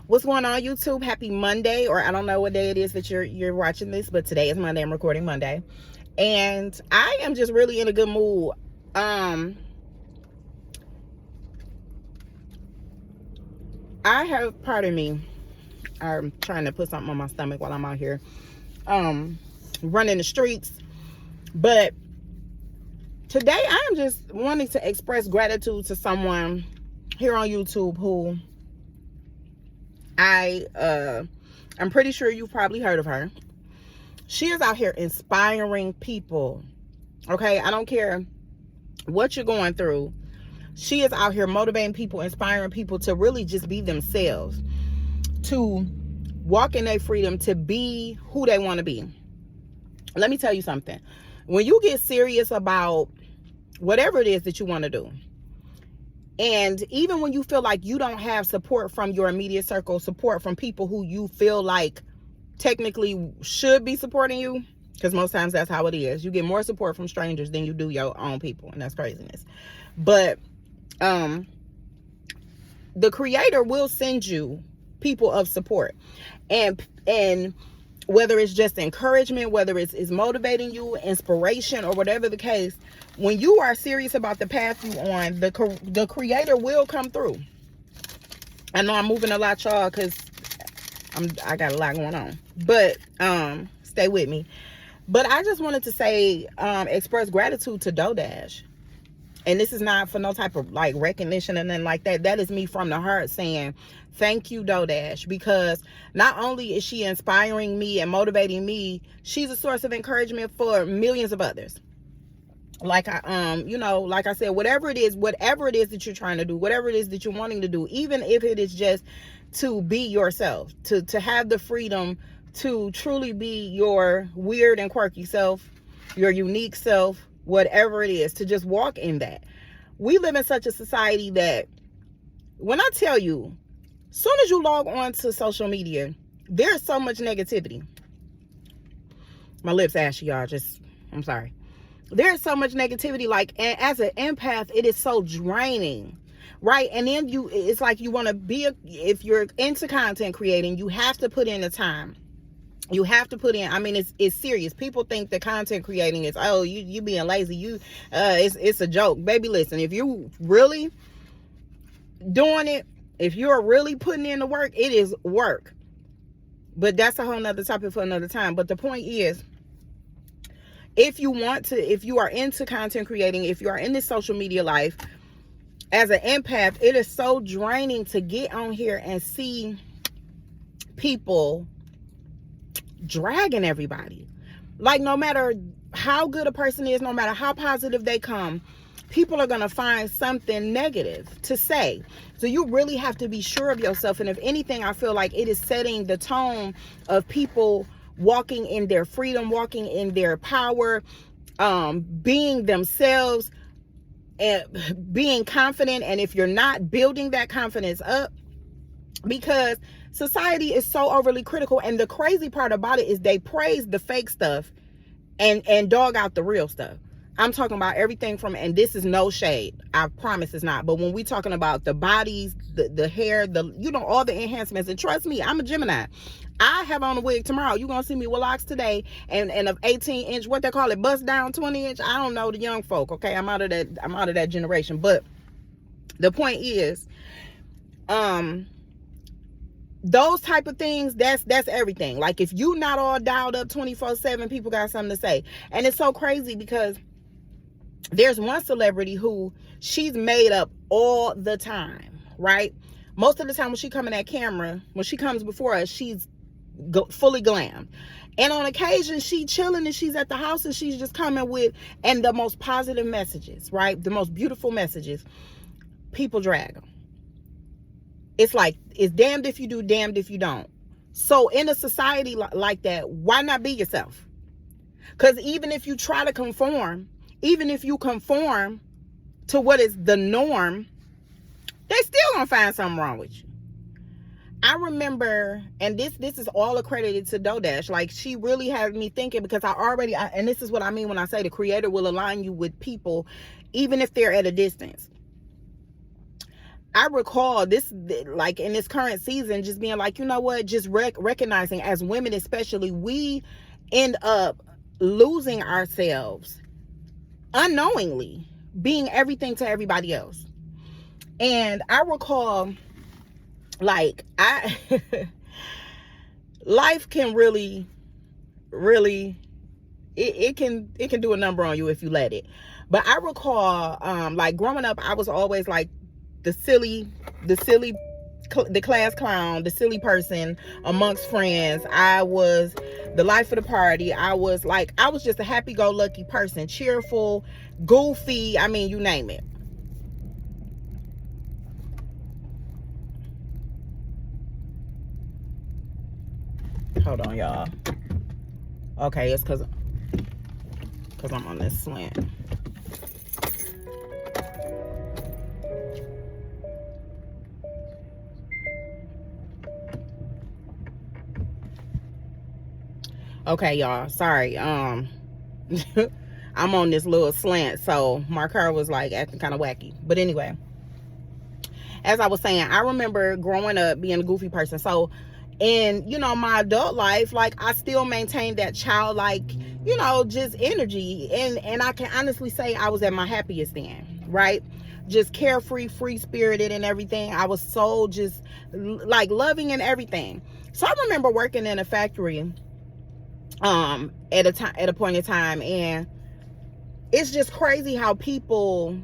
What's going on, YouTube? Happy Monday, or I don't know what day it is that you're watching this, but today is Monday. I'm recording Monday, and I am just really in a good mood. I have, pardon me, I'm trying to put something on my stomach while I'm out here, running the streets. But today I am just wanting to express gratitude to someone here on YouTube who I'm pretty sure you've probably heard of her. She is out here inspiring people. Okay, I don't care what you're going through. She is out here motivating people, inspiring people to really just be themselves, to walk in their freedom, to be who they want to be. Let me tell you something. When you get serious about whatever it is that you want to do, and even when you feel like you don't have support from your immediate circle, support from people who you feel like technically should be supporting you, because most times that's how it is. You get more support from strangers than you do your own people, and that's craziness. But the Creator will send you people of support, and whether it's just encouragement, whether it's motivating you, inspiration, or whatever the case, when you are serious about the path you on, the Creator will come through. I know I'm moving a lot, y'all, because I got a lot going on, but stay with me. But I just wanted to say, express gratitude to DoDash. And this is not for no type of like recognition and nothing like that. That is me from the heart saying thank you, DoDash, because not only is she inspiring me and motivating me, she's a source of encouragement for millions of others. Like like I said, whatever it is that you're trying to do, whatever it is that you're wanting to do, even if it is just to be yourself, to have the freedom to truly be your weird and quirky self, your unique self, whatever it is, to just walk in that. We live in such a society that when I tell you, soon as you log on to social media, there's so much negativity. My lips ashy, y'all. I'm sorry. There's so much negativity, and as an empath, it is so draining, right? And then it's like you want to if you're into content creating, you have to put in the time. You have to put in, it's serious. People think that content creating is, oh, you being lazy. It's a joke. Baby, listen, if you really doing it, if you're really putting in the work, it is work. But that's a whole nother topic for another time. But the point is, if you are into content creating, if you are in this social media life, as an empath, it is so draining to get on here and see people dragging everybody. Like, no matter how good a person is, no matter how positive they come, people are going to find something negative to say. So you really have to be sure of yourself. And if anything, I feel like it is setting the tone of people walking in their freedom, walking in their power, being themselves, and being confident. And if you're not building that confidence up, because society is so overly critical, and the crazy part about it is they praise the fake stuff and dog out the real stuff. I'm talking about everything from, and this is no shade, I promise it's not, but when we talking about the bodies, the hair, all the enhancements, and trust me, I'm a Gemini. I have on a wig tomorrow. You're gonna see me with locks today, and of 18-inch, what they call it, bust down 20-inch. I don't know the young folk. Okay, I'm out of that generation. But the point is, those type of things, that's everything. Like, if you not all dialed up 24/7, people got something to say. And it's so crazy because there's one celebrity who she's made up all the time, right? Most of the time when she come in that camera, when she comes before us, she's fully glammed. And on occasion, she chilling and she's at the house and she's just coming with, and the most positive messages, right? The most beautiful messages. People drag them. It's like, it's damned if you do, damned if you don't. So in a society like that, why not be yourself? Because even if you try to conform, even if you conform to what is the norm, they still gonna find something wrong with you. I remember, and this is all accredited to DoDash. Like, she really had me thinking, because and this is what I mean when I say the Creator will align you with people, even if they're at a distance. I recall this, like in this current season, just being like, you know what, just recognizing as women especially, we end up losing ourselves unknowingly, being everything to everybody else. And I recall, like, life can really it can do a number on you if you let it. But I recall, like growing up, I was always like the class clown, the silly person amongst friends. I was the life of the party. I was just a happy-go-lucky person, cheerful, goofy, I mean, you name it. Hold on, y'all. Okay, it's because I'm on this slant. Okay, y'all, sorry. I'm on this little slant, so my car was like acting kind of wacky. But anyway, as I was saying, I remember growing up being a goofy person. So in, you know, my adult life, like, I still maintain that childlike, you know, just energy. And I can honestly say I was at my happiest then, right? Just carefree, free-spirited and everything. I was so just like loving and everything. So I remember working in a factory at a point in time, and it's just crazy how people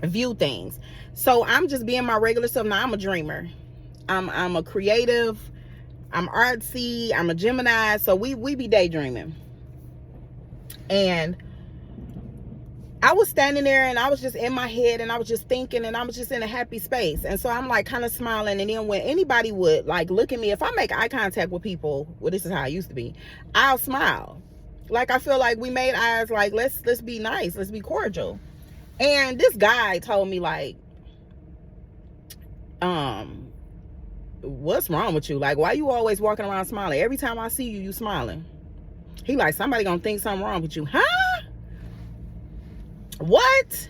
view things. So I'm just being my regular self. Now I'm a dreamer. I'm a creative. I'm artsy. I'm a Gemini. So we be daydreaming. And I was standing there and I was just in my head and I was just thinking and I was just in a happy space. And so I'm like kind of smiling. And then when anybody would like look at me, if I make eye contact with people, well, this is how I used to be, I'll smile. Like, I feel like we made eyes, like, let's be nice. Let's be cordial. And this guy told me, like, what's wrong with you? Like, why you always walking around smiling? Every time I see you, you smiling. He like, somebody gonna think something wrong with you. Huh? What?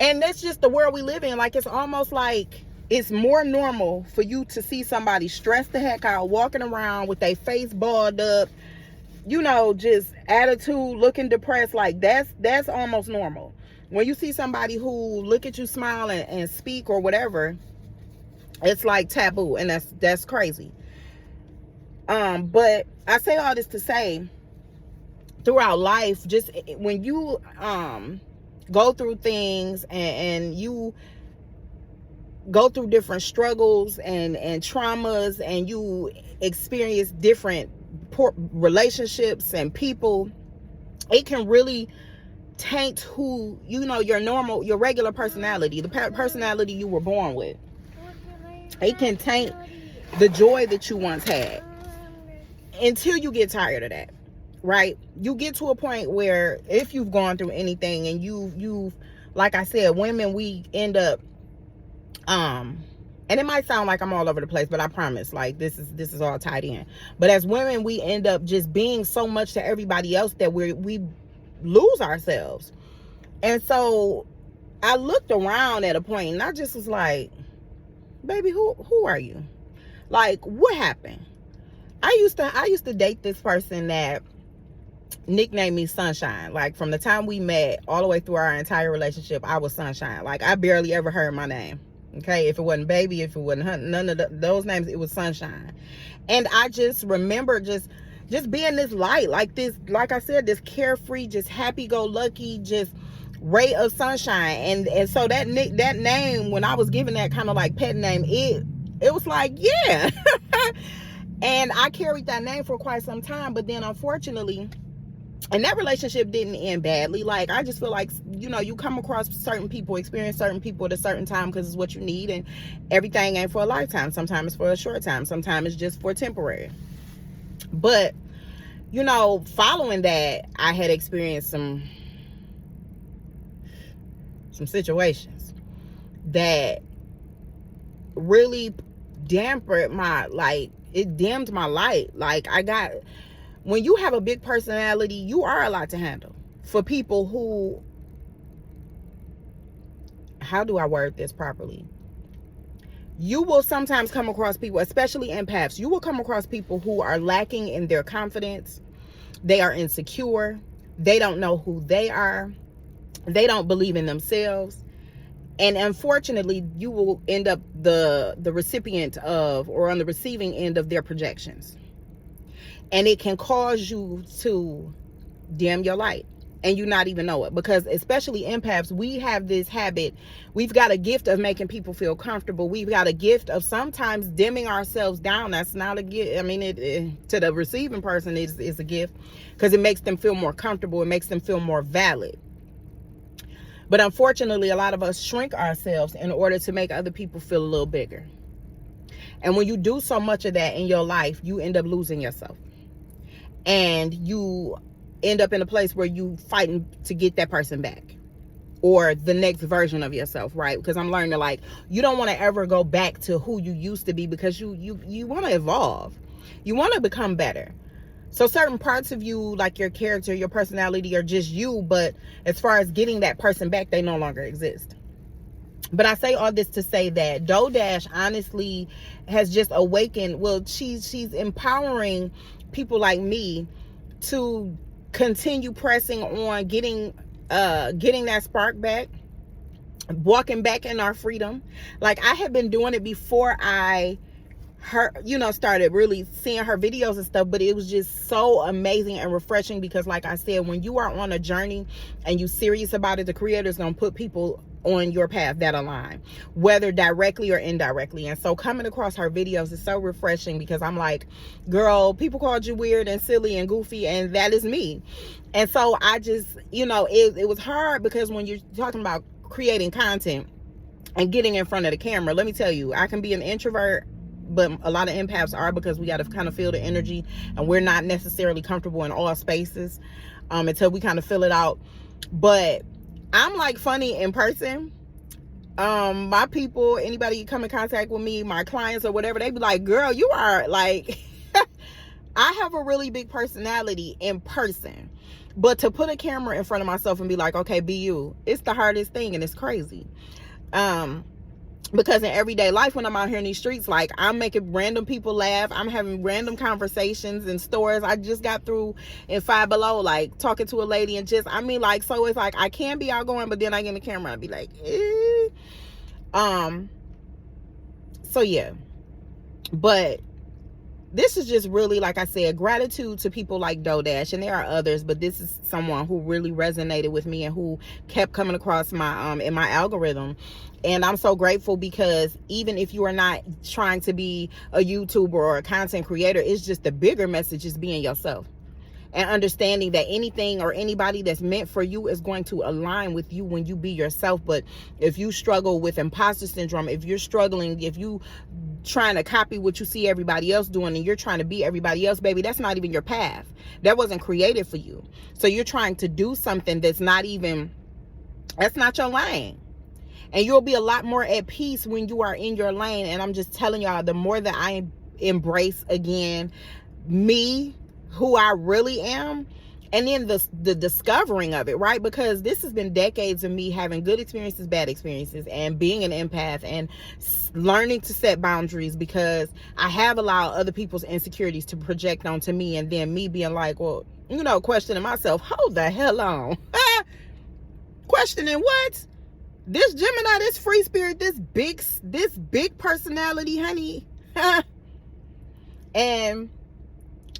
And that's just the world we live in. Like, it's almost like it's more normal for you to see somebody stressed the heck out, walking around with their face balled up, you know, just attitude, looking depressed. Like, that's almost normal. When you see somebody who look at you, smile and speak or whatever, it's like taboo, and that's crazy. But I say all this to say, throughout life, just when you go through things and you go through different struggles and traumas, and you experience different relationships and people, it can really taint who, you know, your regular personality, the personality you were born with. It can taint the joy that you once had until you get tired of that, right? You get to a point where if you've gone through anything and you've like I said, women, we end up and it might sound like I'm all over the place, but I promise, like, this is all tied in. But as women, we end up just being so much to everybody else that we lose ourselves. And so I looked around at a point and I just was like, baby, who are you? Like, what happened? I used to date this person that nicknamed me Sunshine. Like, from the time we met all the way through our entire relationship, I was Sunshine. Like, I barely ever heard my name. Okay, if it wasn't baby, if it wasn't none of those names, it was Sunshine. And I just remember just being this light, like this, like I said, this carefree, just happy-go-lucky, just ray of sunshine. And so that name, when I was given that kind of like pet name, it was like, yeah. And I carried that name for quite some time. But then, unfortunately, and that relationship didn't end badly. Like, I just feel like, you know, you come across certain people, experience certain people at a certain time because it's what you need, and everything ain't for a lifetime. Sometimes it's for a short time. Sometimes it's just for temporary. But, you know, following that, I had experienced some situations that really dampened my, like, it dimmed my light. Like, when you have a big personality, you are a lot to handle for people who how do I word this properly? You will sometimes come across people, especially empaths, you will come across people who are lacking in their confidence. They are insecure. They don't know who they are. They don't believe in themselves. And unfortunately, you will end up the recipient of, or on the receiving end of, their projections. And it can cause you to dim your light, and you not even know it, because especially empaths, we have this habit. We've got a gift of making people feel comfortable. We've got a gift of sometimes dimming ourselves down. That's not a gift. I mean, it to the receiving person is a gift, because it makes them feel more comfortable. It makes them feel more valid. But unfortunately, a lot of us shrink ourselves in order to make other people feel a little bigger. And when you do so much of that in your life, you end up losing yourself. And you end up in a place where you fighting to get that person back, or the next version of yourself, right? Because I'm learning, like, you don't want to ever go back to who you used to be, because you want to evolve. You want to become better. So certain parts of you, like your character, your personality, are just you, but as far as getting that person back, they no longer exist. But I say all this to say that DoeDash honestly has just awakened. Well, she's empowering people like me to continue pressing on, getting that spark back, walking back in our freedom. Like, I had been doing it before I started really seeing her videos and stuff, but it was just so amazing and refreshing, because like I said, when you are on a journey and you serious about it, the creator's gonna put people on your path that align, whether directly or indirectly. And so coming across her videos is so refreshing, because I'm like, girl, people called you weird and silly and goofy, and that is me. And so I just, it was hard, because when you're talking about creating content and getting in front of the camera, let me tell you, I can be an introvert, but a lot of empaths are, because we got to kind of feel the energy, and we're not necessarily comfortable in all spaces until we kind of fill it out. But I'm like funny in person. My people, anybody come in contact with me, my clients or whatever, they be like, girl, you are like I have a really big personality in person, but to put a camera in front of myself and be like, okay, be you, it's the hardest thing, and it's crazy. Because in everyday life, when I'm out here in these streets, like, I'm making random people laugh. I'm having random conversations in stores. I just got through in Five Below, like, talking to a lady, and just, so it's like, I can be outgoing, but then I get in the camera, I'd be like, so yeah. But this is just really, like I said, gratitude to people like DoeDash, and there are others, but this is someone who really resonated with me and who kept coming across my in my algorithm. And I'm so grateful, because even if you are not trying to be a YouTuber or a content creator, it's just the bigger message is being yourself, and understanding that anything or anybody that's meant for you is going to align with you when you be yourself. But if you struggle with imposter syndrome, if you're struggling, if you trying to copy what you see everybody else doing, and you're trying to be everybody else, baby, that's not even your path. That wasn't created for you. So you're trying to do something that's not your lane. And you'll be a lot more at peace when you are in your lane. And I'm just telling y'all, the more that I embrace, again, me, who I really am, and then the discovering of it, right? Because this has been decades of me having good experiences, bad experiences, and being an empath, and learning to set boundaries, because I have allowed other people's insecurities to project onto me, and then me being like, well, questioning myself, hold the hell on. Questioning what? This Gemini, this free spirit, this big personality, honey. And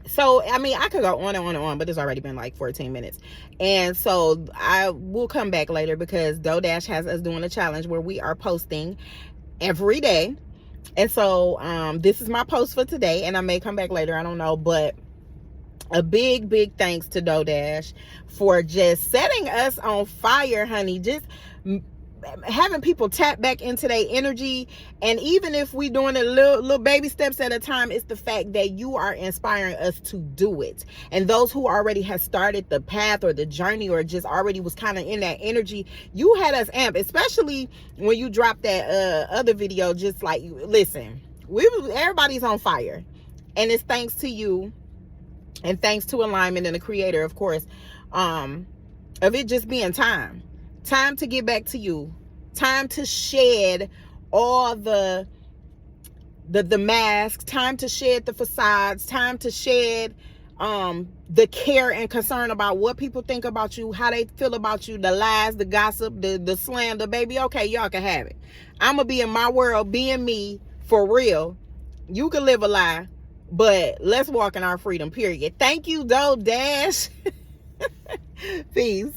so, I could go on and on and on, but it's already been like 14 minutes. And so I will come back later, because DoeDash has us doing a challenge where we are posting every day. And so this is my post for today, and I may come back later, I don't know. But a big thanks to DoeDash for just setting us on fire, honey. Just having people tap back into their energy. And even if we doing it little baby steps at a time, it's the fact that you are inspiring us to do it. And those who already have started the path or the journey, or just already was kind of in that energy, you had us amp, especially when you dropped that other video. Just like, listen, everybody's on fire, and it's thanks to you, and thanks to alignment and the creator, of course, of it just being time to get back to you, Time to shed all the masks, time to shed the facades, time to shed the care and concern about what people think about you, how they feel about you, the lies, the gossip, the slander. Baby, okay, y'all can have it. I'm gonna be in my world, being me for real. You can live a lie, but let's walk in our freedom, period. Thank you, Doe Dash. Peace.